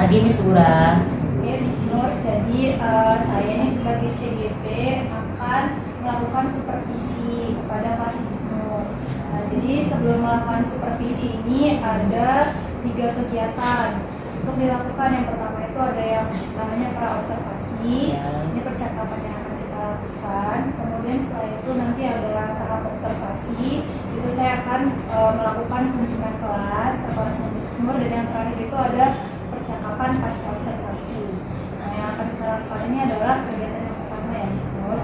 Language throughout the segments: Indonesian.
pagi Miss Ura. Oke, Miss Nur. Jadi saya ini sebagai CGP akan melakukan supervisi kepada kelas Miss Nur. Jadi sebelum melakukan supervisi ini ada 3 kegiatan untuk dilakukan. Yang pertama itu ada yang namanya pra-observasi. Ini percakapan yang akan kita lakukan. Kemudian setelah itu nanti ada tahap observasi. Itu saya akan melakukan kunjungan kelas ke kelas Miss Nur. Dan yang terakhir itu ada percakapan pasca observasi. Nah, yang akan kita lakukan ini adalah kegiatan yang pertama ya Miss Nur.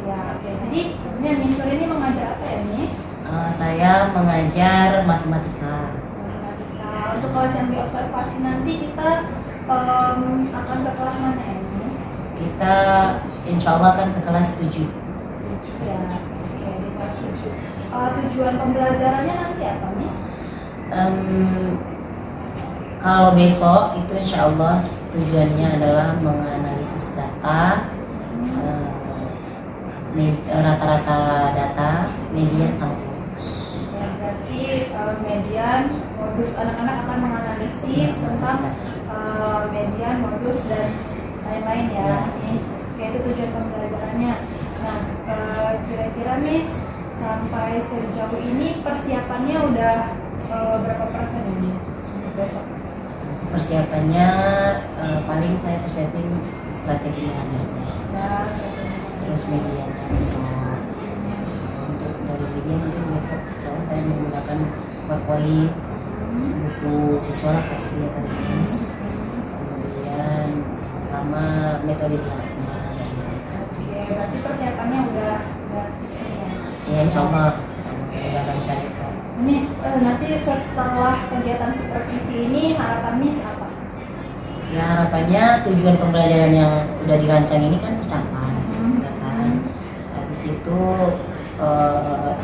Ya, oke. Jadi sebenarnya Miss Nur ini mengajar apa ya Miss? Saya mengajar matematika. Untuk kelas yang diobservasi nanti kita akan ke kelas mana ya Miss? Kita insya Allah akan ke kelas 7. Ya, oke, di kelas 7. Tujuan pembelajarannya nanti apa Miss? Kalau besok itu insya Allah tujuannya adalah menganalisis data, rata-rata data, median sama modus. Ya, berarti median, modus, anak-anak akan menganalisis tentang median, modus dan lain-lain ya, Miss. Oke, itu tujuan pembelajarannya. Nah, kira-kira Miss sampai sejauh ini persiapannya udah berapa persen ini besok? Persiapannya paling saya persiapin strategi mengajarnya. Nah, Terus medianya besok. Untuk dari media mungkin besok soalnya saya menggunakan PowerPoint, buku visual pasti ya kan Mas. Kemudian sama metode development. Oke, berarti persiapannya udah Ya insya Allah udah lancar besok. Miss, nanti setelah kegiatan supervisi ini harapan Miss apa? Ya harapannya tujuan pembelajaran yang udah dirancang ini kan tercapai, ya kan. Habis itu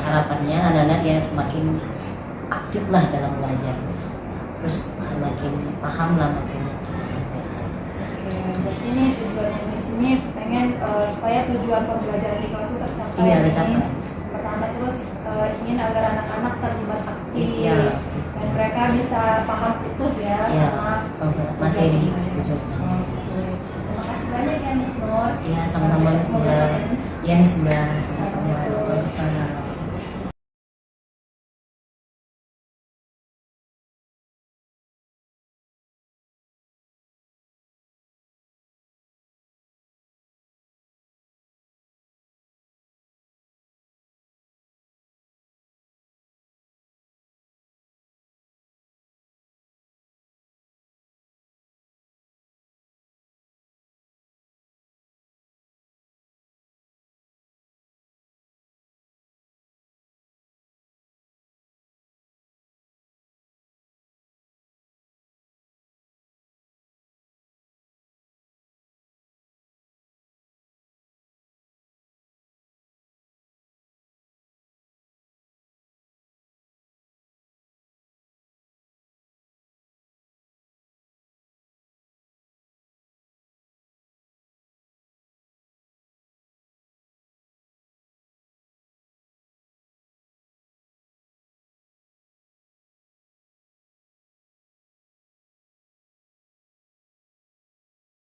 harapannya anak-anak ya semakin aktif lah dalam belajar, terus semakin paham lah materi yang kita sampaikan. Oke, berarti ini tujuan Miss ini pengen supaya tujuan pembelajaran di kelas itu tercapai. Iya, tercapai. Miss. Pertama terus ingin agar anak-anak terlibat aktif dan mereka bisa paham utuh ya sama materi tujuan. Terima kasih banyak ya Miss Nur. Iya sama-sama Miss Ura. Iya Miss Ura sama-sama. Sama.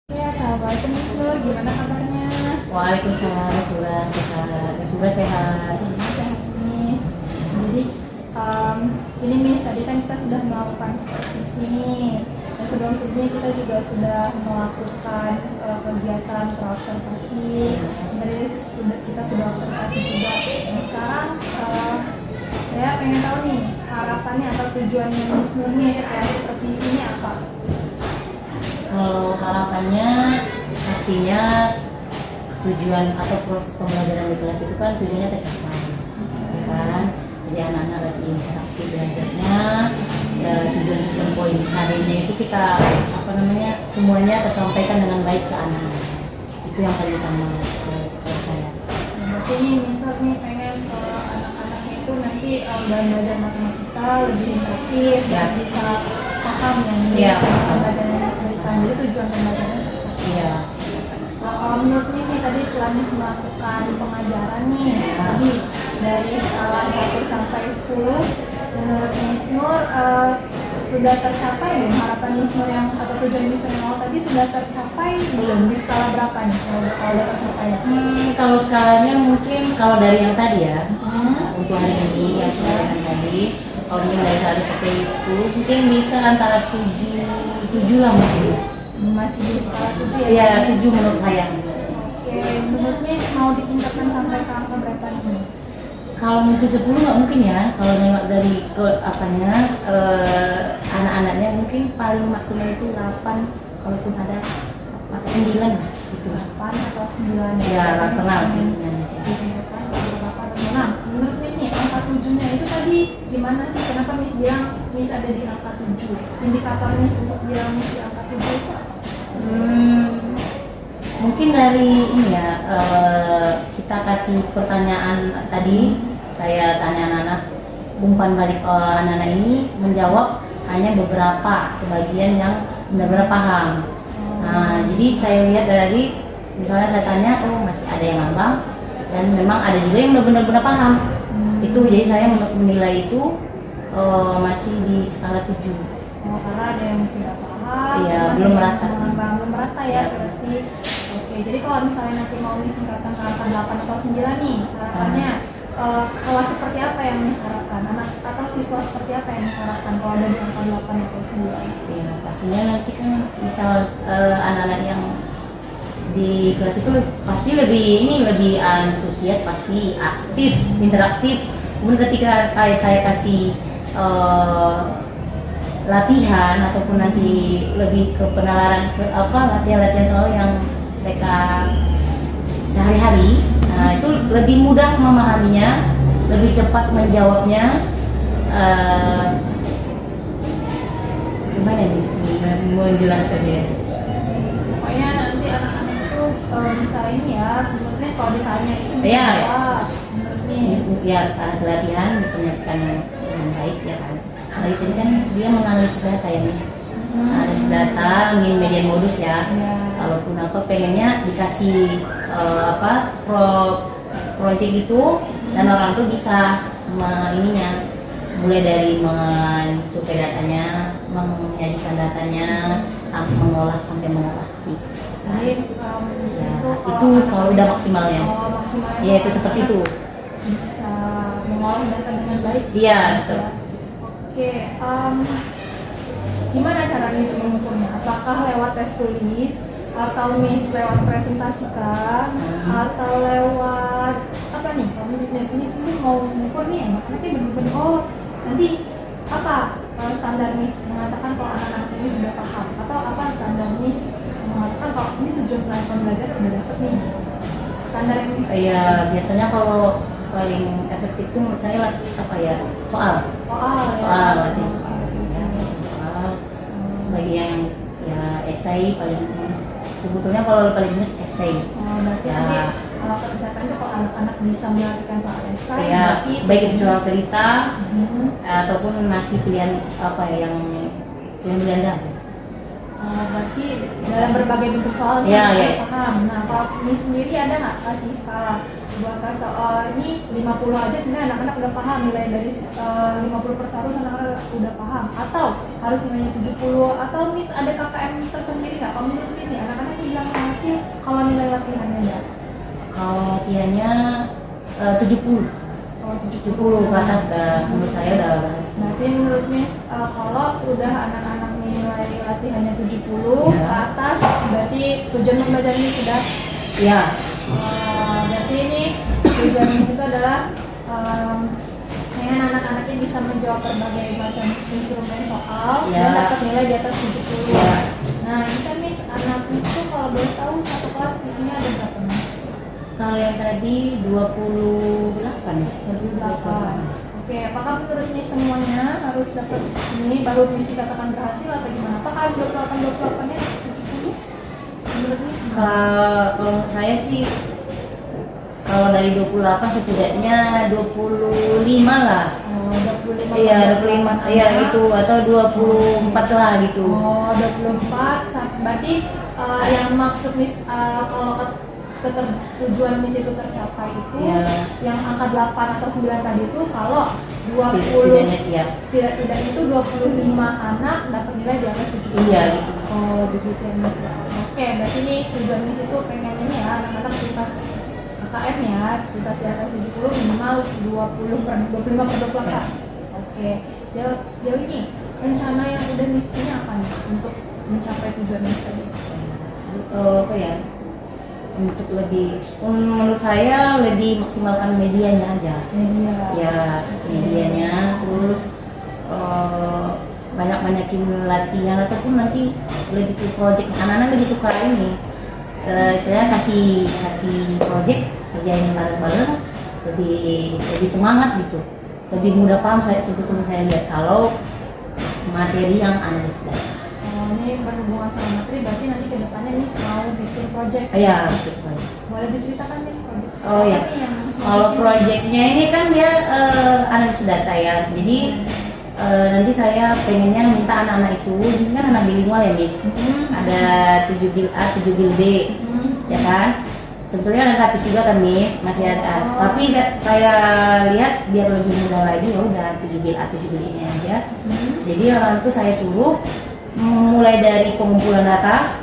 Ya, assalamualaikum Miss Nur, gimana kabarnya? Waalaikumsalam Miss Ura sehat. Miss Ura sehat. Sehat Miss. Jadi ini Miss, tadi kan kita sudah melakukan supervisi nih. Dan sebelum-sebelumnya kita juga sudah melakukan kegiatan observasi. Tadi kita sudah observasi juga. Nah sekarang saya pengen tahu nih harapannya atau tujuannya Miss Nur nih setelah supervisinya apa? Kalau harapannya pastinya tujuan atau proses pembelajaran di kelas itu kan tujuannya tercapai, ya kan? Jadi anak-anak lebih interaktif belajarnya. Tujuan poin harinya itu kita semuanya tersampaikan dengan baik ke anak-anak. Itu yang paling utama kalau saya. Berarti ini Mister nih pengen anak-anaknya itu nanti belajar matematika lebih interaktif dan bisa paham yang pembelajaran yang disebutkan. Jadi tujuan pembelajaran tercapai. Iya. Menurut Miss nih tadi setelah Miss melakukan pengajaran nih tadi dari skala 1 sampai 10, menurut Miss Nur sudah tercapai deh harapan Miss Nur yang atau tujuan Miss Nur yang awal tadi sudah tercapai belum, di skala berapa nih kalau udah tercapai? Kalau skalanya mungkin kalau dari yang tadi ya, untuk hari ini yang yang tadi, kalau mungkin dari 1 sampai 10 mungkin bisa antara 7 lah mungkin ya. Masih di skala 7 ya? Iya, 7 menurut saya. Oke, menurut Miss mau ditingkatkan sampai ke angka berapa nih Miss? Kalau mungkin 10 nggak mungkin ya, kalau nengok dari ke apanya, anak-anaknya mungkin paling maksimal itu 8, kalaupun ada 9 lah gitu lah. 8 atau 9 Ya, 8 lah. Nah, menurut Miss nih, angka 7-nya itu tadi gimana sih? Kenapa Miss bilang Miss ada di angka 7? Indikator Miss untuk bilang Miss di angka 7 itu apa? Mungkin dari ini ya, kita kasih pertanyaan tadi, saya tanya anak-anak, umpan balik anak-anak ini menjawab hanya beberapa, sebagian yang benar-benar paham. Nah, jadi saya lihat dari, misalnya saya tanya, oh masih ada yang ngambang, dan memang ada juga yang benar-benar paham. Itu jadi saya menilai itu masih di skala 7. Oh, karena ada yang sudah paham, Iya, masih belum ada yang merata. mengambang, belum merata ya, Ya. berarti. Oke, jadi kalau misalnya nanti mau Miss tingkatkan ke angka 8 atau 9 nih, harapannya kelas seperti apa yang Miss harapkan? Anak atau siswa seperti apa yang Miss harapkan kalau ada di angka 8 atau 9? Ya, pastinya nanti kan misal anak-anak yang di kelas itu pasti lebih antusias, pasti aktif, interaktif. Kemudian ketika saya kasih latihan ataupun nanti lebih ke penalaran ke latihan-latihan soal yang mereka sehari-hari, nah itu lebih mudah memahaminya, lebih cepat menjawabnya. Gimana ya menjelaskannya? Pokoknya nanti anak-anak itu bisa ini ya, menurut Miss kalau ditanya itu bisa Iya, jawab. Menurut Miss. Ya hasil latihan bisa menyaksikan dengan baik ya kan. Tadi kan dia menganalisis data ya Miss. Analisis data, median modus ya. Ya. Kalaupun pengennya dikasih project itu, dan orang tuh bisa ininya mulai dari mensuplai datanya, menyajikan datanya, sampai mengolah gitu. Jadi Ya, itu kalau udah maksimalnya. maksimalnya Ya itu seperti itu. bisa mengolah data dengan baik. Iya, betul. Oke, gimana cara Miss mengukurnya? Apakah lewat tes tulis, atau Miss lewat presentasikan, atau lewat apa nih? Kalau Miss ini mau mengukur nih, anak-anaknya benar-benar nanti apa standar Miss mengatakan kalau anak-anak ini sudah paham, atau apa standar Miss mengatakan kalau ini tujuan pelan belajar udah dapet nih? Standar yang Miss. Iya, biasanya kalau paling efektif itu menurut saya soal latihan soal ya, soal bagi yang ya esai paling sebetulnya kalau paling minus esai Berarti ya. nanti kebijakan itu kalau anak-anak bisa menyelesaikan soal esai, Ya, berarti baik itu soal cerita Mhm. ataupun masih pilihan yang pilihan ganda. Berarti dalam berbagai bentuk soal Ya, ya. paham. Nah, kalau Miss sendiri ada nggak kasih skala buat kasih ini 50 aja sebenarnya anak-anak udah paham, nilai dari 50 per 100 anak-anak udah paham, atau harus nilainya 70, atau Miss ada KKM tersendiri nggak? Kalau menurut Miss nih anak-anak ini bilang hasil kalau nilai latihannya ya? Kalau latihannya 70 Oh, 70 ke atas menurut saya udah berhasil. Berarti menurut Miss kalau udah anak-anak nilai latihannya 70 Ya. ke atas, berarti tujuan pembelajaran ini sudah Ya, berarti ini tujuan Miss itu adalah dengan anak-anaknya bisa menjawab berbagai macam instrumen soal Ya. dan dapat nilai di atas 70. Ya. Nah, ini kan Miss, anak Miss tuh kalau boleh tahu satu kelas isinya ada berapa Miss? kalau yang tadi 28 ya. 28. Oke, apakah menurut Miss semuanya harus dapat ini baru Miss dikatakan berhasil atau gimana? Apakah harus 28-28-nya 70? Menurut Miss gimana? Kalau menurut saya sih kalau dari 28 setidaknya 25 lah. Oh, 25. Iya, 25. Iya, itu atau 24 lah gitu. Oh, 24. Berarti yang maksud Miss kalau tujuan Miss itu tercapai itu Ya. yang angka 8 atau 9 tadi itu kalau 20 Setidaknya, ya. setidak-tidaknya itu 25 anak dapat nilai di atas 70. Iya, gitu. Oh, begitu ya Miss. Oke, berarti ini tujuan Miss itu pengen ini ya anak-anak tuntas KKM ya, tuntas di atas 70 minimal 25 per 24. Ya. Oke, sejauh ini rencana yang udah Miss punya apa nih untuk mencapai tujuan Miss tadi? Apa ya, untuk lebih menurut saya lebih maksimalkan medianya aja Media. ya, medianya, terus banyakin latihan ataupun nanti lebih ke project. Anak-anak lebih suka ini, saya kasih project kerjain bareng-bareng, lebih semangat gitu, lebih mudah paham. Sebetulnya saya lihat kalau materi yang analis data. Ini berhubungan sama materi, berarti nanti kedepannya Miss mau bikin project. Ya, bikin project. Boleh diceritakan Miss project Oh ya, apa nih yang Miss mau kalau bikin? projectnya ini kan dia analisis data ya. Jadi nanti saya pengennya minta anak-anak itu, ini kan anak bilingual ya Miss. Ada 7 bil A, 7 bil B, ya kan. Sebetulnya ada lapis juga kan Miss, masih ada. Tapi saya lihat biar lebih mudah lagi, ya udah 7 bil A, 7 bil ini aja. Jadi orang itu saya suruh mulai dari pengumpulan data.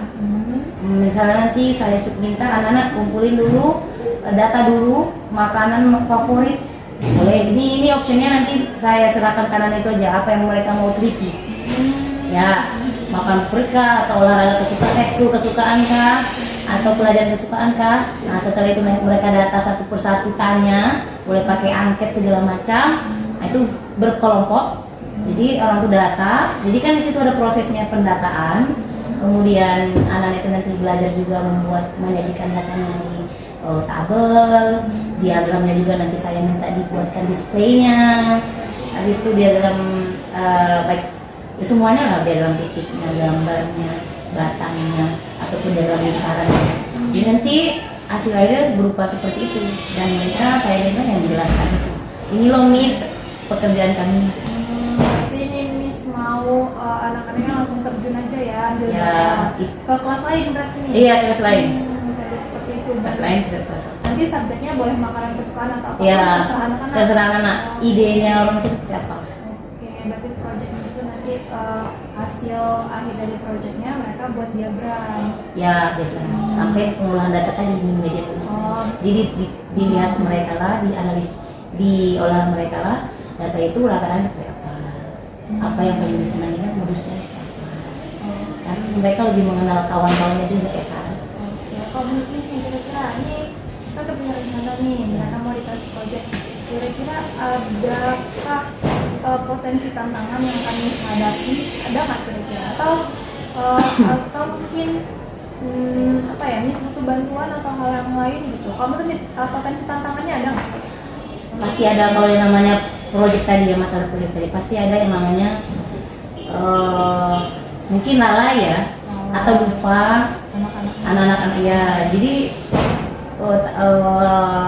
Misalnya nanti saya minta anak-anak kumpulin dulu data dulu, makanan favorit. Boleh, ini optionnya nanti saya serahkan kanan itu aja, apa yang mereka mau teliti. Ya, makan favorit kah, atau olahraga kesukaan, ekskul kesukaan kah, atau pelajaran kesukaan kah. Nah setelah itu mereka data satu persatu tanya, boleh pakai angket segala macam. Nah, itu berkelompok. Jadi orang itu data, jadi kan di situ ada prosesnya pendataan. Kemudian anak itu nanti belajar juga menyajikan datanya di tabel, diagramnya juga nanti saya minta dibuatkan displaynya. Habis itu diagram baik ya semuanya lah, diagram titiknya, gambarnya, batangnya, ataupun diagram lingkarannya. Jadi nanti hasil akhirnya berupa seperti itu, dan mereka saya minta yang menjelaskan itu. Ini loh Miss pekerjaan kami. Berarti ini Miss mau anak-anaknya langsung terjun aja ya, ambil Ya, ke kelas lain berarti nih? Iya, kelas lain. Jadi seperti itu. Kelas lain tidak kelas. Nanti subjeknya boleh makanan kesukaan atau apa? Ya, terserah anak-anak. terserah anak. Idenya orang itu seperti apa? Oke, berarti project itu nanti hasil akhir dari projectnya mereka buat diagram. Ya, deadline. Sampai pengolahan data tadi di media tulis. Oh. Jadi dilihat mereka lah, dianalisis, diolah mereka lah, data itu rata-rata seperti apa? Apa yang paling disenangi, modusnya apa? Kan mereka lebih mengenal kawan-kawannya juga ya kan. Oke, kalau menurut Miss nih kira-kira ini kita udah punya rencana nih, mereka mau dikasih project. Kira-kira adakah potensi tantangan yang akan Miss hadapi? Ada nggak kira-kira? Atau mungkin apa ya, Miss butuh bantuan atau hal yang lain gitu? Kamu tuh Miss potensi tantangannya ada nggak? Pasti ada. Kalau yang namanya proyek tadi ya, masalah proyek tadi pasti ada yang namanya mungkin lalai ya, atau lupa anak-anak ya. Jadi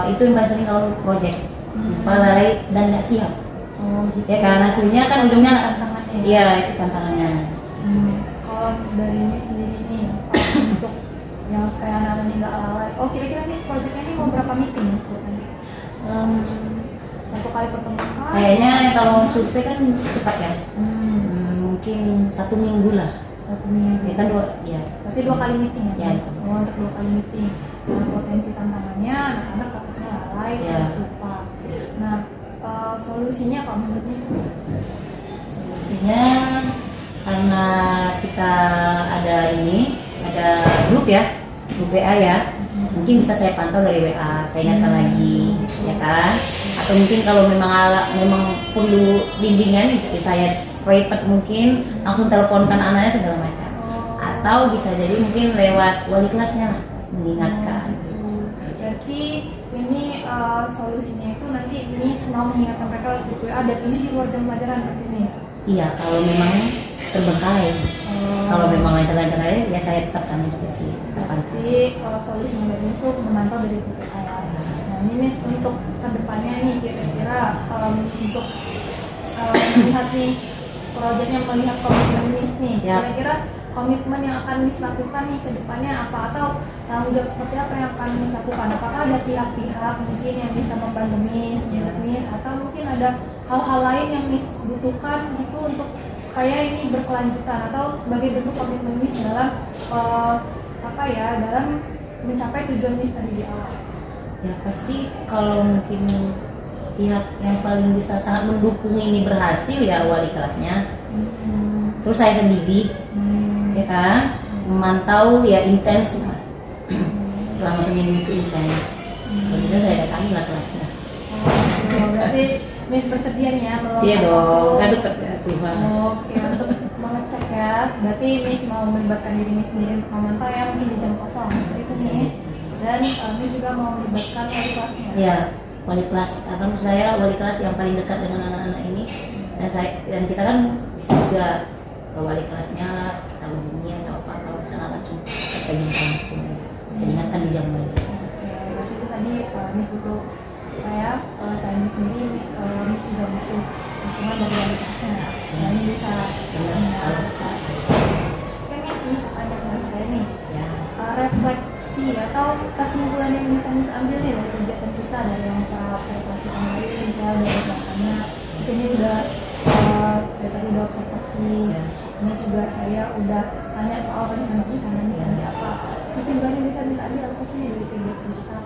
itu yang paling sering kalau proyek lupa, lalai, dan nggak siap. Oh gitu. Ya kan hasilnya kan ujungnya, Tantangannya. iya itu tantangannya. Kalau dari Miss sendiri nih untuk yang supaya anak-anak ini nggak lalai. Oh kira-kira Miss projectnya ini mau berapa meeting Miss buat nanti? Satu kali pertemuan? Kayaknya kalau survei kan cepat ya. Mungkin 1 minggu lah. 1 minggu. Ya kan ya. Pasti 2 kali meeting ya? Ya. Oh, untuk 2 kali meeting. Nah, potensi tantangannya anak-anak takutnya lalai, Ya. terus lupa. Nah, solusinya apa menurut Miss? Solusinya karena kita ada grup ya, grup WA ya. Mungkin bisa saya pantau dari WA, saya ingatkan lagi, ya kan? Atau mungkin kalau memang perlu bimbingan, bisa saya private, mungkin langsung teleponkan anaknya segala macam. Atau bisa jadi mungkin lewat wali kelasnya lah, mengingatkan. Jadi ini solusinya itu nanti Miss mau mengingatkan mereka lewat grup WA, dan ini di luar jam pelajaran berarti Miss? Iya, kalau memang terbengkalai. Kalau memang lancar-lancar aja, ya saya tetap sama juga sih. Jadi solusinya dari Miss itu memantau dari grup WA ya. Nah ini Miss untuk kedepannya nih kira-kira untuk melihat nih proyeknya, melihat komitmen Miss nih, Ya. kira-kira komitmen yang akan Miss lakukan nih ke depannya apa, atau tanggung jawab seperti apa yang akan Miss lakukan? Apakah ada pihak-pihak mungkin yang bisa membantu Miss, atau mungkin ada hal-hal lain yang Miss butuhkan gitu untuk supaya ini berkelanjutan, atau sebagai bentuk komitmen Miss dalam dalam mencapai tujuan Miss tadi di awal? Ya pasti kalau mungkin pihak yang paling bisa sangat mendukung ini berhasil ya wali kelasnya, terus saya sendiri, ya kan, memantau ya intens selama seminggu itu intens. Kemudian saya datangi lah kelasnya. Berarti Miss bersedia nih ya meluangkan Iya dong, waktu. kan dekat ya Tuhan. Oke, untuk mengecek ya. Berarti Miss mau melibatkan diri Miss sendiri untuk memantau ya, mungkin di jam kosong seperti itu Miss. Dan Miss juga mau melibatkan wali kelasnya. Ya, wali kelas. Karena menurut saya wali kelas yang paling dekat dengan anak-anak ini. Dan kita kan bisa juga ke wali kelasnya, kita hubungi atau apa, kalau misalnya langsung kita bisa minta langsung, bisa diingatkan di jam lain. Oke, berarti itu tadi Miss butuh saya Miss sendiri, Miss juga butuh dukungan dari wali kelasnya ya. Dan ini bisa Oke Miss, ini pertanyaan dari saya nih. Ya. Refleksi atau kesimpulan yang bisa Miss ambil nih dari kegiatan kita, dari yang kita observasi kemarin, misalnya dari belakangnya di sini udah saya tadi udah observasi, ini juga saya udah tanya soal rencana Miss nanti apa. Kesimpulan yang bisa Miss ambil apa sih dari kegiatan kita?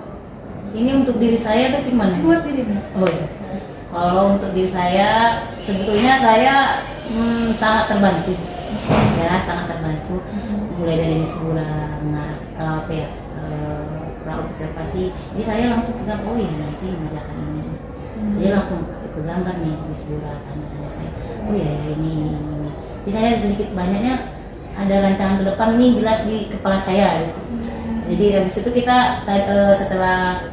Ini untuk diri saya tuh cuman Buat diri Miss. Oh iya. Kalau untuk diri saya, sebetulnya saya sangat terbantu. Ya, sangat terbantu. Mulai dari Miss Bura, observasi. Jadi saya langsung pegang, oh iya nanti mengajarkan ini. Jadi langsung itu gambar nih Miss Bura, tanya saya. Oh iya ya ini. Jadi saya sedikit banyaknya ada rancangan ke depan nih jelas di kepala saya gitu. Jadi habis itu kita setelah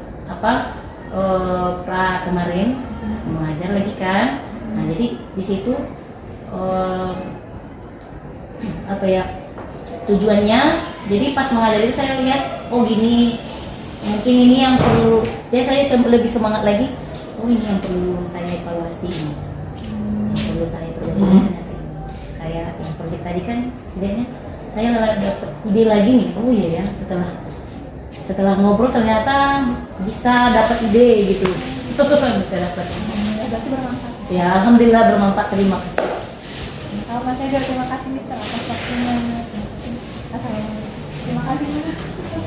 pra kemarin mengajar lagi kan. Nah jadi di situ tujuannya, jadi pas mengajar itu saya lihat oh gini, mungkin ini yang perlu, jadi saya lebih semangat lagi, oh ini yang perlu saya evaluasi, yang perlu saya perbaiki. Kayak yang proyek tadi kan idenya saya dapat ide lagi nih, oh iya ya, setelah ngobrol ternyata bisa dapat ide gitu. Bisa dapat. Berarti bermanfaat. Ya alhamdulillah bermanfaat, terima kasih. Kalau Mas Ega, terima kasih Mister atas waktunya. Terima kasih.